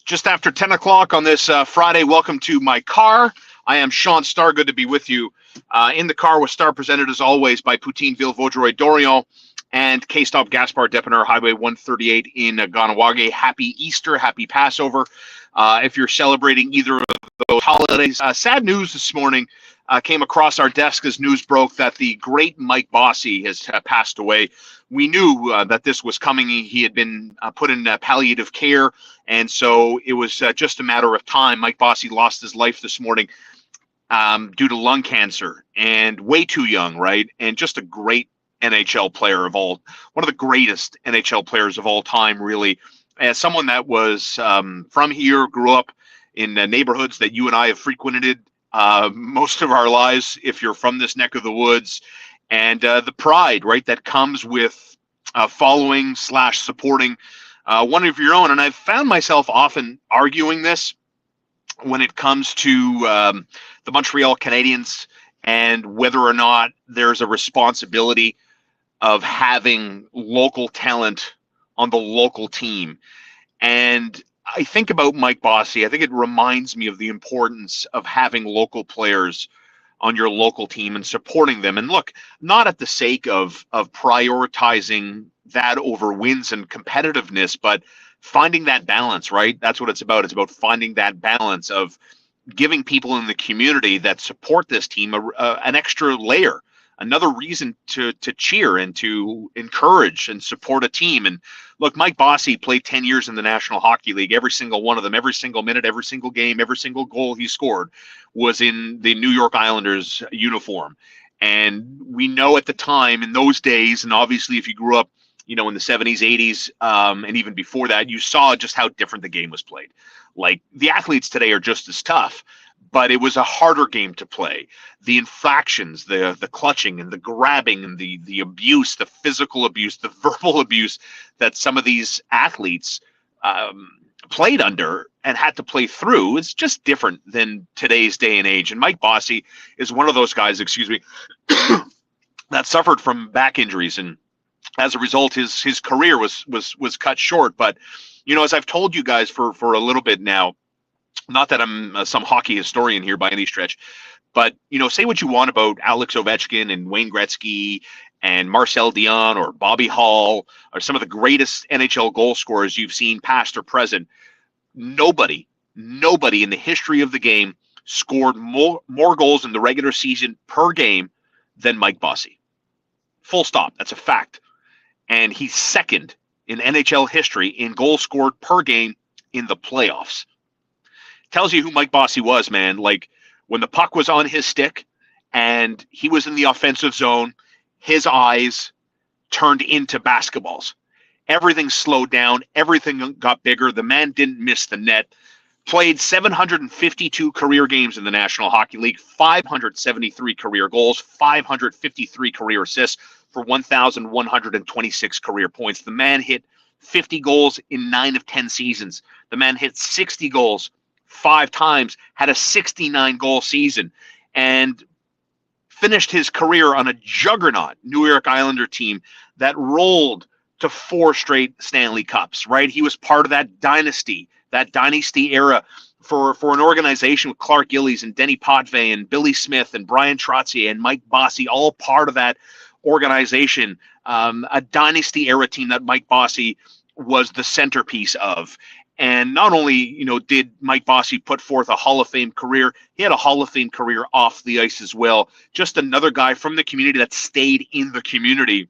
Just after 10 o'clock on this Friday, welcome to my car. I am Sean Starr. Good to be with you. In the car with Star, presented as always by Poutineville, Vaudreuil, Dorion, and K-Stop Gaspard Depanneur, Highway 138 in Ganawage. Happy Easter, happy Passover. If you're celebrating either of those holidays. Sad news this morning came across our desk as news broke that the great Mike Bossy has passed away. We knew that this was coming. He had been put in palliative care, and so it was just a matter of time. Mike Bossy lost his life this morning due to lung cancer, and way too young, right? And just a great NHL player one of the greatest NHL players of all time, really. As someone that was from here, grew up in neighborhoods that you and I have frequented most of our lives, if you're from this neck of the woods, and the pride, right, that comes with following / supporting one of your own. And I've found myself often arguing this when it comes to the Montreal Canadiens and whether or not there's a responsibility of having local talent on the local team. And I think about Mike Bossy. I think it reminds me of the importance of having local players on your local team and supporting them. And look, not at the sake of prioritizing that over wins and competitiveness, but finding that balance, right? That's what it's about. It's about finding that balance of giving people in the community that support this team an extra layer, another reason to cheer and to encourage and support a team. And look, Mike Bossy played 10 years in the National Hockey League. Every single one of them, every single minute, every single game, every single goal he scored was in the New York Islanders uniform. And we know at the time, in those days, and obviously if you grew up, in the 70s, 80s, and even before that, you saw just how different the game was played. Like, the athletes today are just as tough, but it was a harder game to play. The infractions, the clutching and the grabbing and the abuse, the physical abuse, the verbal abuse that some of these athletes played under and had to play through, it's just different than today's day and age. And Mike Bossy is one of those guys, that suffered from back injuries, and as a result, his career was cut short. But as I've told you guys for a little bit now, not that I'm some hockey historian here by any stretch, but say what you want about Alex Ovechkin and Wayne Gretzky and Marcel Dion or Bobby Hall or some of the greatest NHL goal scorers you've seen, past or present. Nobody in the history of the game scored more goals in the regular season per game than Mike Bossy. Full stop. That's a fact. And he's second in NHL history in goals scored per game in the playoffs. Tells you who Mike Bossy was, man. Like, when the puck was on his stick and he was in the offensive zone, his eyes turned into basketballs. Everything slowed down. Everything got bigger. The man didn't miss the net. Played 752 career games in the National Hockey League, 573 career goals, 553 career assists for 1,126 career points. The man hit 50 goals in 9 of 10 seasons. The man hit 60 goals 5 times, had a 69-goal season, and finished his career on a juggernaut New York Islander team that rolled to 4 straight Stanley Cups, right? He was part of that dynasty era for an organization with Clark Gillies and Denny Potvin and Billy Smith and Brian Trottier and Mike Bossy, all part of that organization, a dynasty era team that Mike Bossy was the centerpiece of. And not only, did Mike Bossy put forth a Hall of Fame career, he had a Hall of Fame career off the ice as well. Just another guy from the community that stayed in the community.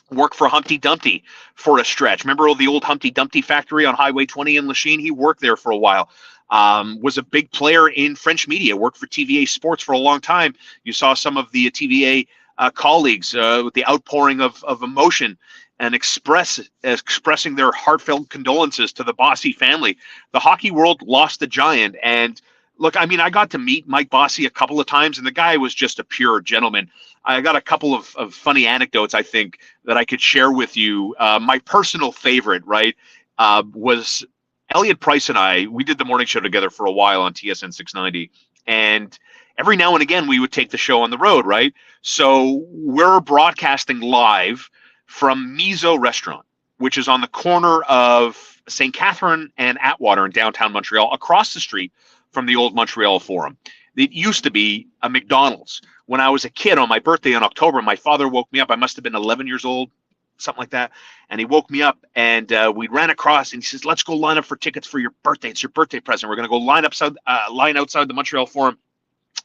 Worked for Humpty Dumpty for a stretch. Remember the old Humpty Dumpty factory on Highway 20 in Lachine? He worked there for a while. Was a big player in French media. Worked for TVA Sports for a long time. You saw some of the TVA colleagues with the outpouring of emotion and expressing their heartfelt condolences to the Bossy family. The hockey world lost a giant. And look, I got to meet Mike Bossy a couple of times, and the guy was just a pure gentleman. I got a couple of funny anecdotes, I think, that I could share with you. My personal favorite, right, was Elliot Price and I. We did the morning show together for a while on TSN 690. And every now and again, we would take the show on the road, right? So we're broadcasting live from Miso Restaurant, which is on the corner of St. Catherine and Atwater in downtown Montreal, across the street from the old Montreal Forum. It used to be a McDonald's. When I was a kid, on my birthday in October, my father woke me up. I must have been 11 years old, something like that. And he woke me up, and we ran across, and he says, let's go line up for tickets for your birthday. It's your birthday present. We're going to go line outside the Montreal Forum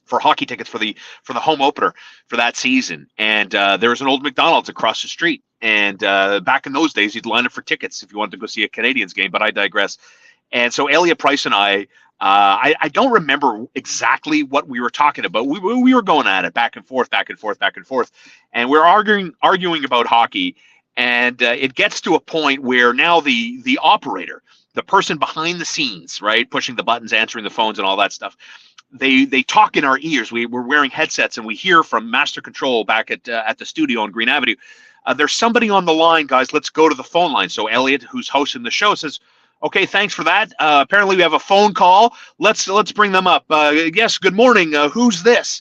for hockey tickets for the home opener for that season. And there was an old McDonald's across the street. And back in those days, you'd line up for tickets if you wanted to go see a Canadiens game, but I digress. And so Elliot Price and I don't remember exactly what we were talking about. We were going at it back and forth, and we're arguing about hockey. And it gets to a point where now the operator, the person behind the scenes, right, pushing the buttons, answering the phones, and all that stuff, they talk in our ears. We're wearing headsets, and we hear from Master Control back at the studio on Green Avenue. There's somebody on the line, guys. Let's go to the phone line. So Elliot, who's hosting the show, says, okay, thanks for that. Apparently we have a phone call. Let's bring them up. Yes, good morning. Who's this?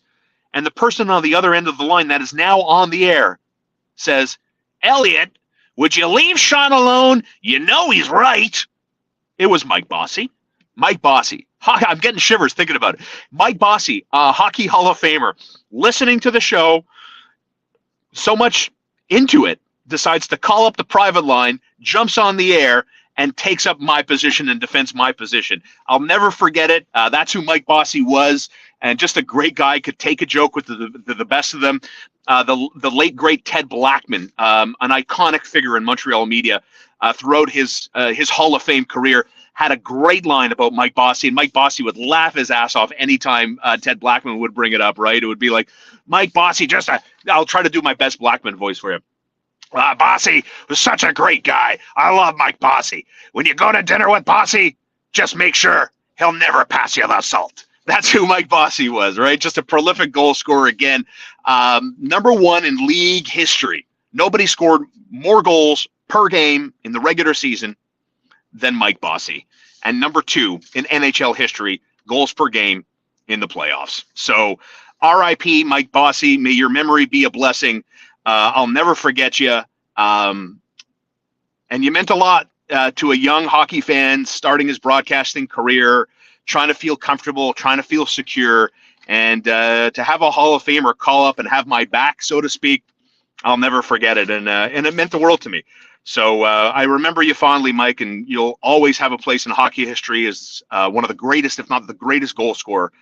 And the person on the other end of the line that is now on the air says, Elliot, would you leave Sean alone? You know he's right. It was Mike Bossy. Mike Bossy. I'm getting shivers thinking about it. Mike Bossy, Hockey Hall of Famer, listening to the show, so much into it, decides to call up the private line, jumps on the air, and takes up my position and defends my position. I'll never forget it. That's who Mike Bossy was, and just a great guy, could take a joke with the best of them. The late, great Ted Blackman, an iconic figure in Montreal media throughout his Hall of Fame career, had a great line about Mike Bossy, and Mike Bossy would laugh his ass off anytime Ted Blackman would bring it up, right? It would be like, Mike Bossy, I'll try to do my best Blackman voice for you. Bossy was such a great guy. I love Mike Bossy. When you go to dinner with Bossy, just make sure he'll never pass you the salt. That's who Mike Bossy was, right? Just a prolific goal scorer again. Number one in league history. Nobody scored more goals per game in the regular season than Mike Bossy. And number two in NHL history, goals per game in the playoffs. So RIP Mike Bossy. May your memory be a blessing. I'll never forget you. And you meant a lot to a young hockey fan starting his broadcasting career, trying to feel comfortable, trying to feel secure, and to have a Hall of Famer call up and have my back, so to speak, I'll never forget it. And it meant the world to me. So I remember you fondly, Mike, and you'll always have a place in hockey history as one of the greatest, if not the greatest goal scorer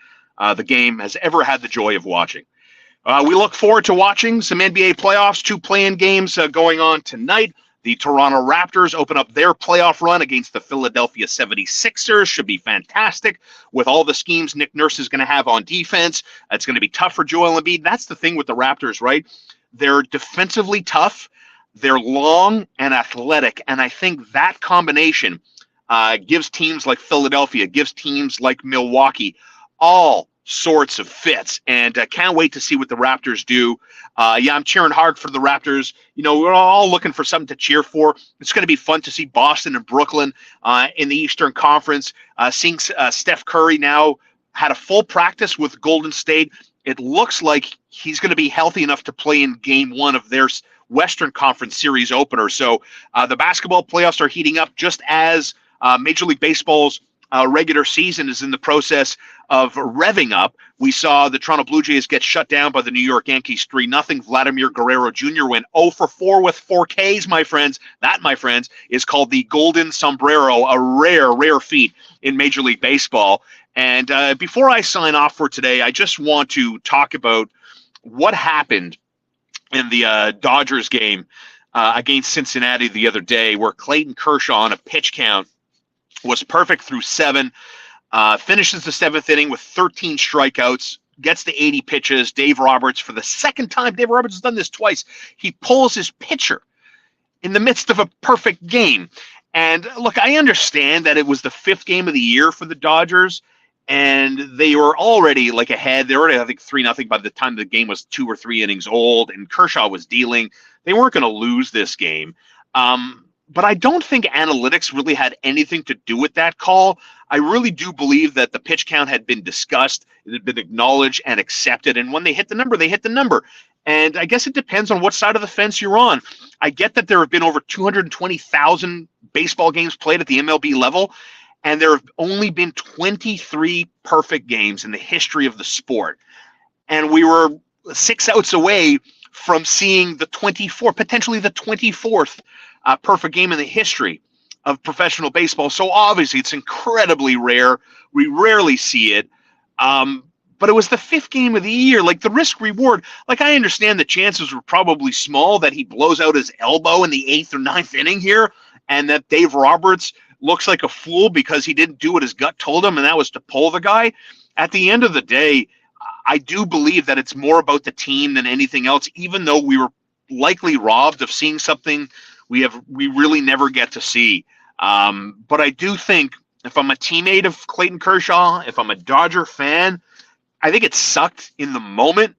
the game has ever had the joy of watching. We look forward to watching some NBA playoffs, 2 play-in games going on tonight. The Toronto Raptors open up their playoff run against the Philadelphia 76ers. Should be fantastic with all the schemes Nick Nurse is going to have on defense. It's going to be tough for Joel Embiid. That's the thing with the Raptors, right? They're defensively tough. They're long and athletic. And I think that combination gives teams like Philadelphia, gives teams like Milwaukee all sorts of fits, and can't wait to see what the Raptors do. I'm cheering hard for the Raptors. You know, we're all looking for something to cheer for. It's going to be fun to see Boston and Brooklyn in the Eastern Conference. Seeing Steph Curry now had a full practice with Golden State. It looks like he's going to be healthy enough to play in Game 1 of their Western Conference Series opener. So the basketball playoffs are heating up just as Major League Baseball's regular season is in the process of revving up. We saw the Toronto Blue Jays get shut down by the New York Yankees 3-0. Vladimir Guerrero Jr. went 0 for 4 with 4 Ks, my friends. That, my friends, is called the Golden Sombrero, a rare feat in Major League Baseball. And before I sign off for today, I just want to talk about what happened in the Dodgers game against Cincinnati the other day, where Clayton Kershaw on a pitch count was perfect through 7, finishes the 7th inning with 13 strikeouts, gets to 80 pitches. Dave Roberts, for the second time, Dave Roberts has done this twice, he pulls his pitcher in the midst of a perfect game. And look, I understand that it was the 5th game of the year for the Dodgers, and they were already like ahead. They were already, I think, 3-0 by the time the game was 2 or 3 innings old, and Kershaw was dealing. They weren't going to lose this game. But I don't think analytics really had anything to do with that call. I really do believe that the pitch count had been discussed, it had been acknowledged and accepted. And when they hit the number, they hit the number. And I guess it depends on what side of the fence you're on. I get that there have been over 220,000 baseball games played at the MLB level, and there have only been 23 perfect games in the history of the sport. And we were 6 outs away from seeing the 24th, potentially the 24th perfect game in the history of professional baseball. So obviously it's incredibly rare. We rarely see it. But it was the 5th game of the year. Like, the risk reward, like, I understand the chances were probably small that he blows out his elbow in the 8th or 9th inning here, and that Dave Roberts looks like a fool because he didn't do what his gut told him, and that was to pull the guy. At the end of the day, I do believe that it's more about the team than anything else, even though we were likely robbed of seeing something we really never get to see. But I do think, if I'm a teammate of Clayton Kershaw, if I'm a Dodger fan, I think it sucked in the moment,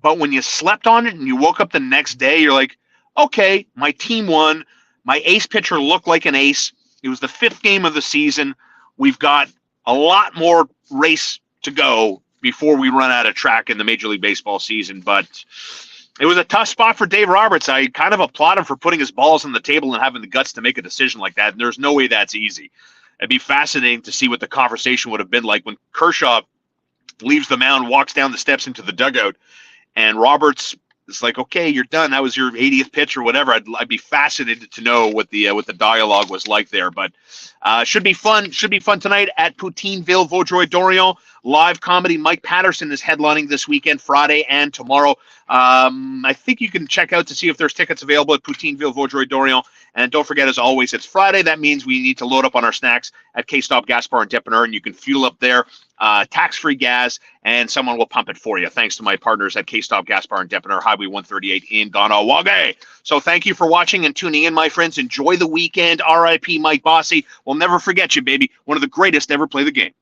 but when you slept on it and you woke up the next day, you're like, okay, my team won. My ace pitcher looked like an ace. It was the 5th game of the season. We've got a lot more race to go before we run out of track in the Major League Baseball season. But it was a tough spot for Dave Roberts. I kind of applaud him for putting his balls on the table and having the guts to make a decision like that. And there's no way that's easy. It'd be fascinating to see what the conversation would have been like when Kershaw leaves the mound, walks down the steps into the dugout, and Roberts is like, okay, you're done. That was your 80th pitch or whatever. I'd be fascinated to know what the dialogue was like there. But should be fun. Should be fun tonight at Poutineville, Vaudreuil-Dorion. Live comedy. Mike Patterson is headlining this weekend, Friday and tomorrow. I think you can check out to see if there's tickets available at Poutineville, Vaudreuil-Dorion. And don't forget, as always, it's Friday. That means we need to load up on our snacks at K-Stop Gas Bar and Dippener, and you can fuel up there, tax-free gas, and someone will pump it for you, thanks to my partners at K-Stop Gas Bar and Dippener, Highway 138 in Ganawage. So thank you for watching and tuning in, my friends. Enjoy the weekend. R.I.P. Mike Bossy. We'll never forget you, baby. One of the greatest to ever play the game.